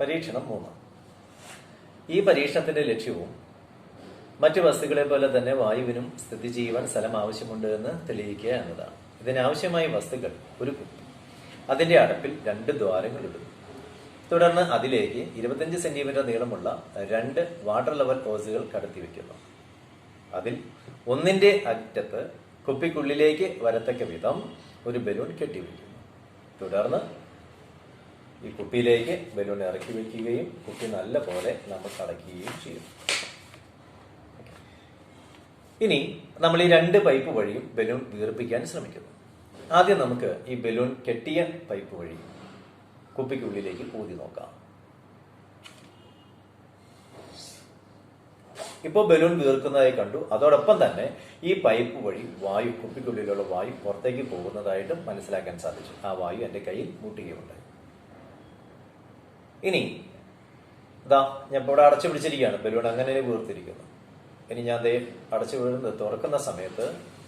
പരീക്ഷണം 3. ഈ പരീക്ഷണത്തിന്റെ ലക്ഷ്യവും മറ്റു വസ്തുക്കളെ പോലെ തന്നെ വായുവിനും സ്ഥിതി ചെയ്യുവാൻ സ്ഥലം ആവശ്യമുണ്ട് എന്ന് തെളിയിക്കുക എന്നതാണ്. ഇതിനാവശ്യമായ വസ്തുക്കൾ ഒരു കുപ്പി, അതിന്റെ അടപ്പിൽ 2 ദ്വാരങ്ങൾ ഇടുന്നു. തുടർന്ന് അതിലേക്ക് 25 സെന്റിമീറ്റർ നീളമുള്ള 2 വാട്ടർ ലെവൽ ഹോസുകൾ കടത്തിവെക്കുന്നു. അതിൽ ഒന്നിന്റെ അറ്റത്ത് കുപ്പിക്കുള്ളിലേക്ക് വരത്തക്ക വിധം ഒരു ബലൂൺ കെട്ടിവെക്കുന്നു. തുടർന്ന് ഈ കുപ്പിയിലേക്ക് ബലൂൺ ഇറക്കി വെക്കുകയും കുപ്പി നല്ല പോലെ നമുക്ക് അടയ്ക്കുകയും ചെയ്യും. ഇനി നമ്മൾ ഈ 2 പൈപ്പ് വഴിയും ബലൂൺ വീർപ്പിക്കാൻ ശ്രമിക്കുന്നു. ആദ്യം നമുക്ക് ഈ ബലൂൺ കെട്ടിയ പൈപ്പ് വഴി കുപ്പിക്കുള്ളിലേക്ക് ഊതി നോക്കാം. ഇപ്പോൾ ബലൂൺ വീർക്കുന്നതായി കണ്ടു. അതോടൊപ്പം തന്നെ ഈ പൈപ്പ് വഴി വായു, കുപ്പിക്കുള്ളിലുള്ള വായു പുറത്തേക്ക് പോകുന്നതായിട്ടും മനസ്സിലാക്കാൻ സാധിച്ചു. ആ വായു എന്റെ കയ്യിൽ മുട്ടുകയുണ്ടായി. ഇനി ഇതാ ഞാൻ ഇപ്പോൾ ഇവിടെ അടച്ചു പിടിച്ചിരിക്കുകയാണ്. ബലൂൺ അങ്ങനെ വീർത്തിരിക്കുന്നു. ഇനി ഞാൻ ദേ അടച്ചു വീഴുന്നത് തുറക്കുന്ന സമയത്ത്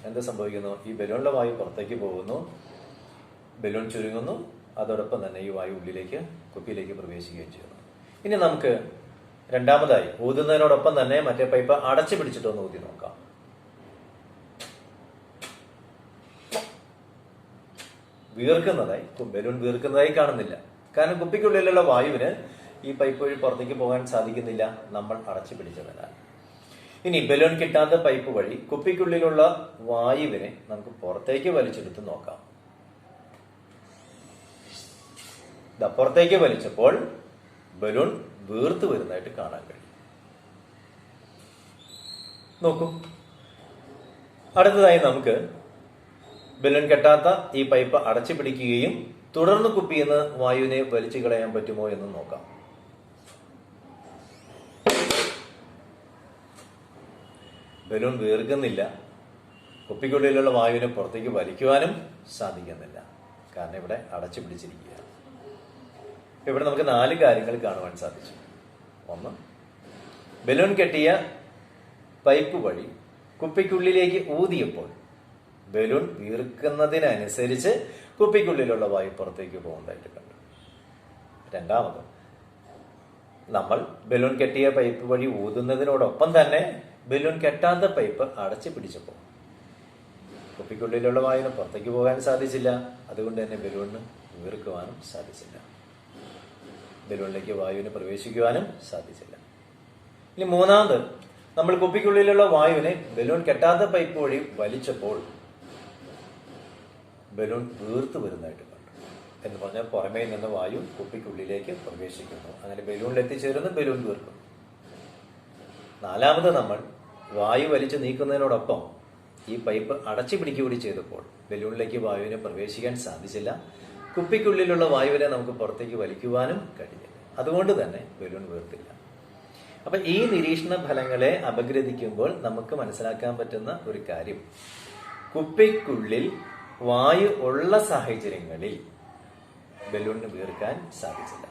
എന്ത് സംഭവിക്കുന്നു? ഈ ബലൂണിലെ വായു പുറത്തേക്ക് പോകുന്നു, ബലൂൺ ചുരുങ്ങുന്നു. അതോടൊപ്പം തന്നെ ഈ വായു ഉള്ളിലേക്ക്, കുപ്പിയിലേക്ക് പ്രവേശിക്കുകയും ചെയ്യുന്നു. ഇനി നമുക്ക് രണ്ടാമതായി ഊതുന്നതിനോടൊപ്പം തന്നെ മറ്റേ പൈപ്പ് അടച്ചു പിടിച്ചിട്ടൊന്ന് ഊതി നോക്കാം. വീർക്കുന്നതായി, ബലൂൺ വീർക്കുന്നതായി കാണുന്നില്ല. കാരണം കുപ്പിക്കുള്ളിലുള്ള വായുവിന് ഈ പൈപ്പ് വഴി പുറത്തേക്ക് പോകാൻ സാധിക്കുന്നില്ല, നമ്മൾ അടച്ചു പിടിച്ചതിനാൽ. ഇനി ബലൂൺ കിട്ടാത്ത പൈപ്പ് വഴി കുപ്പിക്കുള്ളിലുള്ള വായുവിനെ നമുക്ക് പുറത്തേക്ക് വലിച്ചെടുത്ത് നോക്കാം. പുറത്തേക്ക് വലിച്ചപ്പോൾ ബലൂൺ വീർത്തു വരുന്നതായിട്ട് കാണാൻ കഴിയും. നോക്കൂ. അടുത്തതായി നമുക്ക് ബലൂൺ കെട്ടാത്ത ഈ പൈപ്പ് അടച്ചു പിടിക്കുകയും തുടർന്ന് കുപ്പിയിൽ നിന്ന് വായുവിനെ വലിച്ചു കളയാൻ പറ്റുമോ എന്ന് നോക്കാം. ബലൂൺ വീർക്കുന്നില്ല, കുപ്പിക്കുള്ളിലുള്ള വായുവിനെ പുറത്തേക്ക് വലിക്കുവാനും സാധിക്കുന്നില്ല. കാരണം ഇവിടെ അടച്ചു പിടിച്ചിരിക്കുകയാണ്. ഇവിടെ നമുക്ക് 4 കാര്യങ്ങൾ കാണുവാൻ സാധിച്ചു. 1, ബലൂൺ കെട്ടിയ പൈപ്പ് വഴി കുപ്പിക്കുള്ളിലേക്ക് ഊതിയപ്പോൾ ബലൂൺ വീർക്കുന്നതിനനുസരിച്ച് കുപ്പിക്കുള്ളിലുള്ള വായു പുറത്തേക്ക് പോകുന്നതായിട്ട് കണ്ടു. 2, നമ്മൾ ബലൂൺ കെട്ടിയ പൈപ്പ് വഴി ഊതുന്നതിനോടൊപ്പം തന്നെ ബലൂൺ കെട്ടാത്ത പൈപ്പ് അടച്ചു പിടിച്ചപ്പോൾ കുപ്പിക്കുള്ളിലുള്ള വായുവിന് പുറത്തേക്ക് പോകാൻ സാധിച്ചില്ല. അതുകൊണ്ട് തന്നെ ബലൂണിന് വീർക്കുവാനും സാധിച്ചില്ല, ബലൂണിലേക്ക് വായുവിന് പ്രവേശിക്കുവാനും സാധിച്ചില്ല. ഇനി 3, നമ്മൾ കുപ്പിക്കുള്ളിലുള്ള വായുവിനെ ബലൂൺ കെട്ടാത്ത പൈപ്പ് വഴി വലിച്ചപ്പോൾ ബലൂൺ വീർത്തു വരുന്നതായിട്ട് കണ്ടു. എന്ന് പറഞ്ഞാൽ പുറമേ നിന്ന് വായു കുപ്പിക്കുള്ളിലേക്ക് പ്രവേശിക്കുന്നു. അങ്ങനെ ബലൂണിൽ എത്തിച്ചേരുന്നു, ബലൂൺ വീർക്കുന്നു. 4, നമ്മൾ വായു വലിച്ചു നീക്കുന്നതിനോടൊപ്പം ഈ പൈപ്പ് അടച്ചു പിടിക്കുകകൂടി ചെയ്തപ്പോൾ ബലൂണിലേക്ക് വായുവിനെ പ്രവേശിക്കാൻ സാധിച്ചില്ല, കുപ്പിക്കുള്ളിലുള്ള വായുവിനെ നമുക്ക് പുറത്തേക്ക് വലിക്കുവാനും കഴിഞ്ഞില്ല. അതുകൊണ്ട് തന്നെ ബലൂൺ വീർത്തില്ല. അപ്പൊ ഈ നിരീക്ഷണ ഫലങ്ങളെ അപഗ്രഥിക്കുമ്പോൾ നമുക്ക് മനസ്സിലാക്കാൻ പറ്റുന്ന ഒരു കാര്യം, കുപ്പിക്കുള്ളിൽ വായു ഉള്ള സാഹചര്യങ്ങളിൽ ബലൂണിന് വീർക്കാൻ സാധിച്ചില്ല.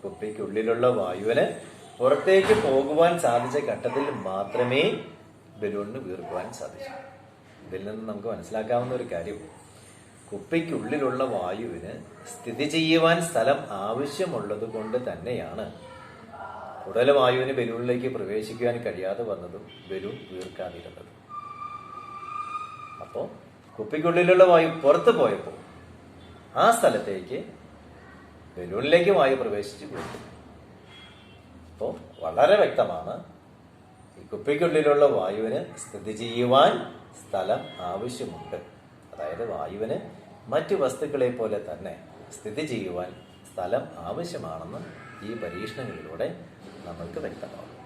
കുപ്പിക്കുള്ളിലുള്ള വായുവിന് പുറത്തേക്ക് പോകുവാൻ സാധിച്ച ഘട്ടത്തിൽ മാത്രമേ ബലൂണിന് വീർക്കുവാൻ സാധിച്ചു. ഇതിൽ നിന്ന് നമുക്ക് മനസ്സിലാക്കാവുന്ന ഒരു കാര്യം, കുപ്പിക്കുള്ളിലുള്ള വായുവിന് സ്ഥിതി ചെയ്യുവാൻ സ്ഥലം ആവശ്യമുള്ളത് കൊണ്ട് തന്നെയാണ് കൂടുതൽ വായുവിന് ബലൂണിലേക്ക് പ്രവേശിക്കുവാൻ കഴിയാതെ വന്നതും ബലൂൺ വീർക്കാതിരുന്നതും. അപ്പോൾ കുപ്പിക്കുള്ളിലുള്ള വായു പുറത്തു പോയപ്പോൾ ആ സ്ഥലത്തേക്ക് ബലൂണിലേക്ക് വായു പ്രവേശിച്ചു വീർത്തു. അപ്പോൾ വളരെ വ്യക്തമാണ്, ഈ കുപ്പിക്കുള്ളിലുള്ള വായുവിന് സ്ഥിതി ചെയ്യുവാൻ സ്ഥലം ആവശ്യമുണ്ട്. അതായത് വായുവിന് മറ്റു വസ്തുക്കളെ പോലെ തന്നെ സ്ഥിതി ചെയ്യുവാൻ സ്ഥലം ആവശ്യമാണെന്ന് ഈ പരീക്ഷണങ്ങളിലൂടെ നമ്മൾക്ക് വ്യക്തമാകും.